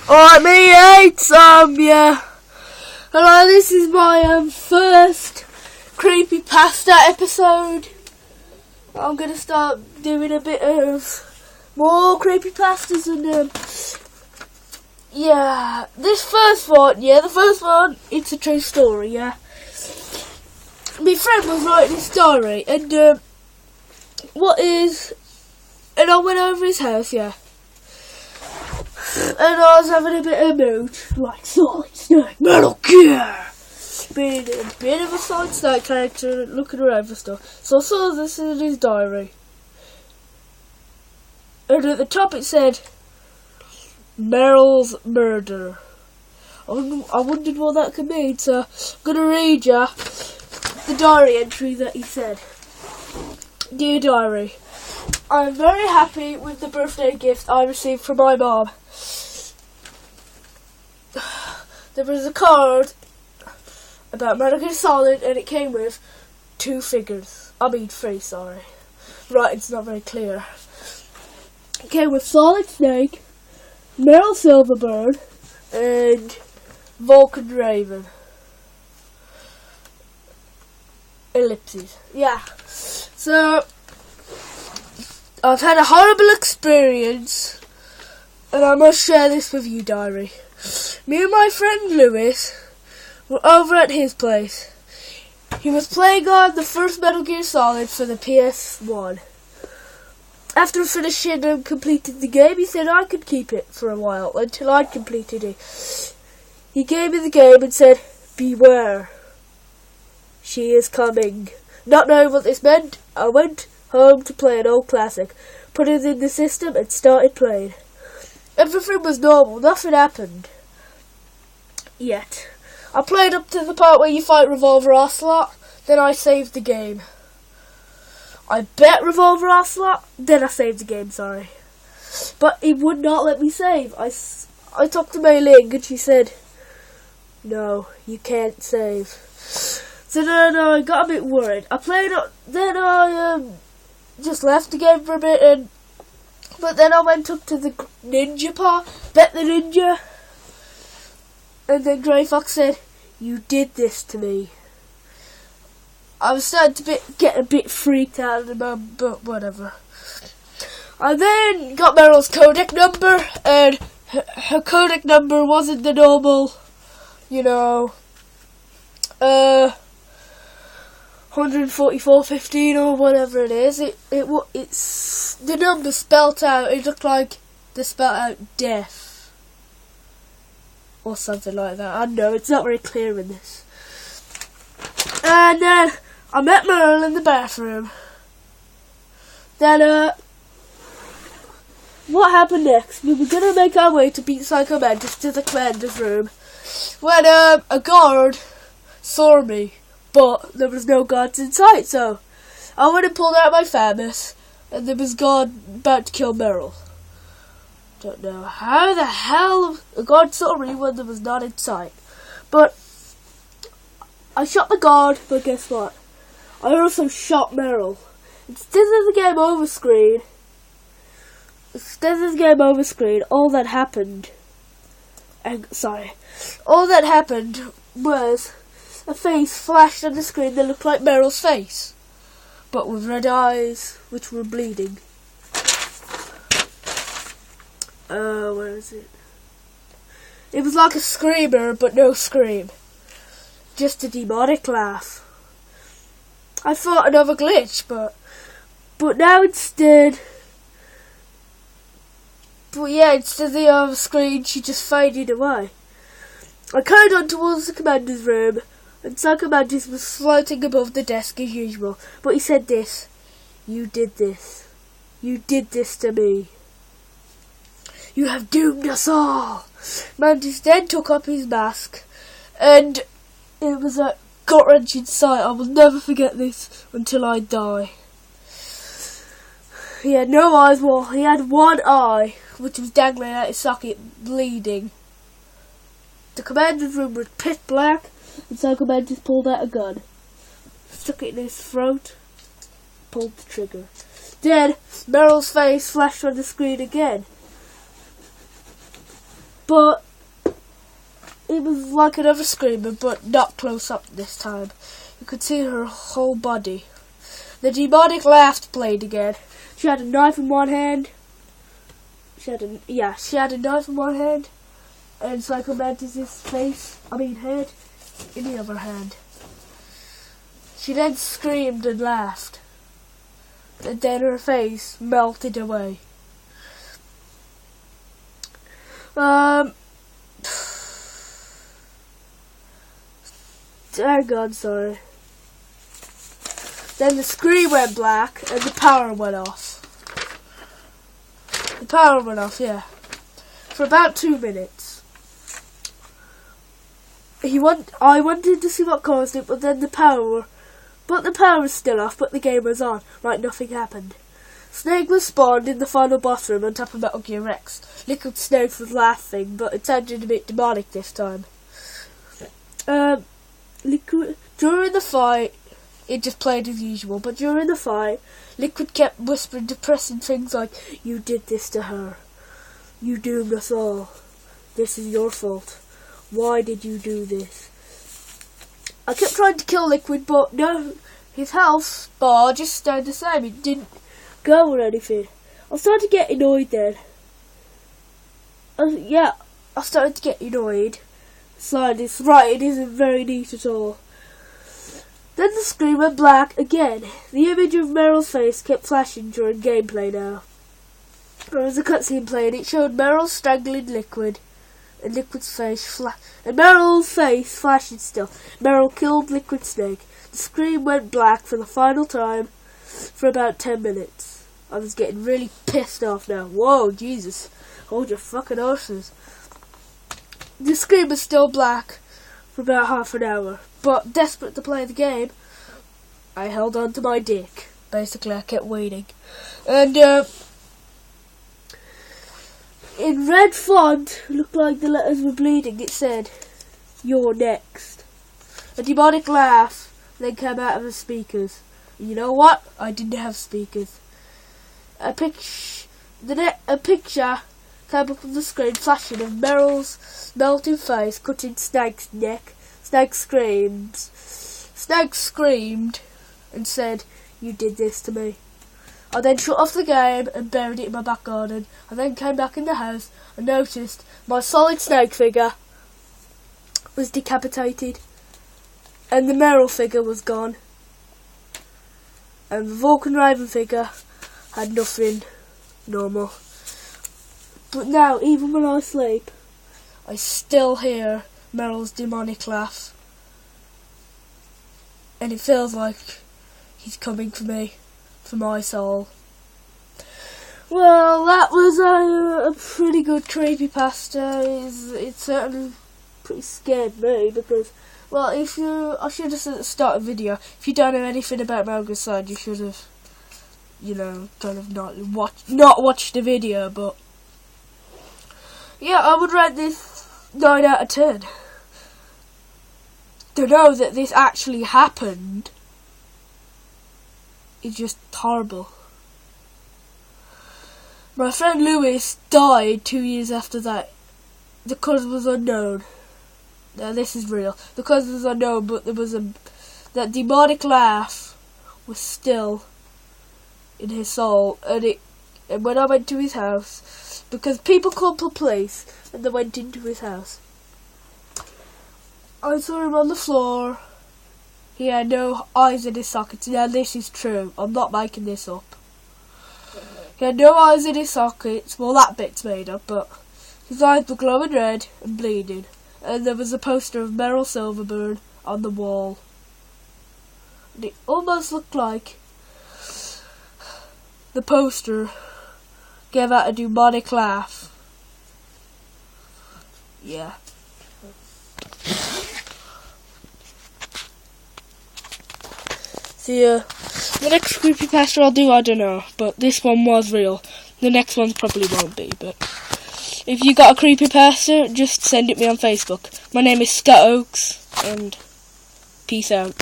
Alright, me eight, yeah. Hello, this is my first creepypasta episode. I'm gonna start doing a bit of more creepypastas and yeah. This first one, the first one, it's a true story, yeah. My friend was writing his diary and and I went over his house, yeah. And I was having a bit of mood, like Solid Snake, Metal Gear! Being a bit of a Solid Snake character, looking around for stuff. So I saw this in his diary. And at the top it said, Meryl's murder. I wondered what that could mean, so I'm going to read you the diary entry that he said. Dear diary, I am very happy with the birthday gift I received from my mom. There was a card about Metal Gear Solid and it came with three, sorry. Right, it's not very clear. It came with Solid Snake, Meryl Silverbird, and Vulcan Raven. Ellipses. Yeah. So, I've had a horrible experience and I must share this with you, diary. Me and my friend Lewis were over at his place. He was playing on the first Metal Gear Solid for the PS1. After finishing and completing the game, he said I could keep it for a while until I'd completed it. He gave me the game and said, beware, she is coming. Not knowing what this meant, I went home to play an old classic, put it in the system and started playing. Everything was normal, nothing happened. Yet. I played up to the part where you fight Revolver Ocelot, then I saved the game. I bet Revolver Ocelot, then I saved the game, sorry. But it would not let me save. I talked to Mei Ling and she said, no, you can't save. So then I got a bit worried. I played up, then I just left the game for a bit but then I went up to the ninja part, bet the ninja, and then Grey Fox said, you did this to me. I was starting to get a bit freaked out of the moment, but whatever. I then got Meryl's codec number, and her codec number wasn't the normal, 144.15 or whatever it is. It's the number spelt out. It looked like they spelt out death or something like that. I don't know. It's not very clear in this. And then I met Meryl in the bathroom. Then what happened next? We were gonna make our way to beat Psycho Mantis to the commander's room when a guard saw me. But there was no guards in sight, so I went and pulled out my Famous, and there was a guard about to kill Meryl. Don't know how the hell a guard saw me when there was not in sight. But I shot the guard, but guess what? I also shot Meryl. Instead of the game over screen, all that happened was a face flashed on the screen that looked like Meryl's face, but with red eyes, which were bleeding. Where is it? It was like a screamer, but no scream. Just a demonic laugh. I thought another glitch, but now instead of the screen, she just faded away. I carried on towards the commander's room, and Psycho Mantis was floating above the desk as usual, but he said this, you did this. You did this to me. You have doomed us all. Mantis then took up his mask, and it was a gut-wrenching sight. I will never forget this until I die. He had no eyes, well, he had one eye, which was dangling out his socket, bleeding. The commander's room was pitch black, and Psycho Mantis pulled out a gun, stuck it in his throat, pulled the trigger. Then Meryl's face flashed on the screen again. but it was like another screamer, but not close up this time. You could see her whole body. The demonic laugh played again. She had a knife in one hand. She had a knife in one hand, and Psycho Mantis's head in the other hand. She then screamed and laughed, and then her face melted away. Hang on, sorry. Then the screen went black and the power went off. The power went off, yeah. For about 2 minutes. I wanted to see what caused it, but then the power was still off, but the game was on. Like nothing happened. Snake was spawned in the final boss room on top of Metal Gear Rex. Liquid Snake was laughing, but it sounded a bit demonic this time. During the fight, it just played as usual, but during the fight, Liquid kept whispering depressing things like, "You did this to her. You doomed us all. This is your fault. Why did you do this?" I kept trying to kill Liquid, but no, his health bar just stayed the same. It didn't go or anything. I started to get annoyed then. I started to get annoyed. Slide is right, it isn't very neat at all. Then the screen went black again. The image of Meryl's face kept flashing during gameplay now. There was a cutscene playing. It showed Meryl strangling Liquid, and Liquid's face and Meryl's face flashing still. Meryl killed Liquid Snake. The screen went black for the final time for about 10 minutes. I was getting really pissed off now. Whoa, Jesus. Hold your fucking horses. The screen was still black for about half an hour, but desperate to play the game, I held on to my dick. Basically, I kept waiting. And, in red font, looked like the letters were bleeding, it said, "You're next." A demonic laugh then came out of the speakers. And you know what? I didn't have speakers. A picture came up on the screen, flashing of Meryl's melting face cutting Snake's neck. Snake screamed and said, "You did this to me." I then shut off the game and buried it in my back garden. I then came back in the house and noticed my solid Snake figure was decapitated and the Meryl figure was gone. And the Vulcan Raven figure had nothing normal. But now, even when I sleep, I still hear Meryl's demonic laugh. And it feels like he's coming for me, for my soul. Well, that was a pretty good creepypasta. It certainly pretty scared me because, well, I should have said at the start of the video, if you don't know anything about Metal Gear Solid, you should have, kind of not watched the video, but yeah, I would rate this 9 out of 10. To know that this actually happened is just horrible. My friend Lewis died 2 years after that. The cause was unknown. Now this is real. The cause was unknown, but that demonic laugh was still in his soul, and when I went to his house, because people called the police and they went into his house, I saw him on the floor. He had no eyes in his sockets. Now this is true. I'm not making this up. He had no eyes in his sockets. Well, that bit's made up, but his eyes were glowing red and bleeding. And there was a poster of Meryl Silverburn on the wall. And it almost looked like the poster gave out a demonic laugh. Yeah. The next creepypasta I'll do, I don't know, but this one was real. The next one probably won't be, but if you got a creepypasta, just send it me on Facebook. My name is Scott Oakes, and peace out.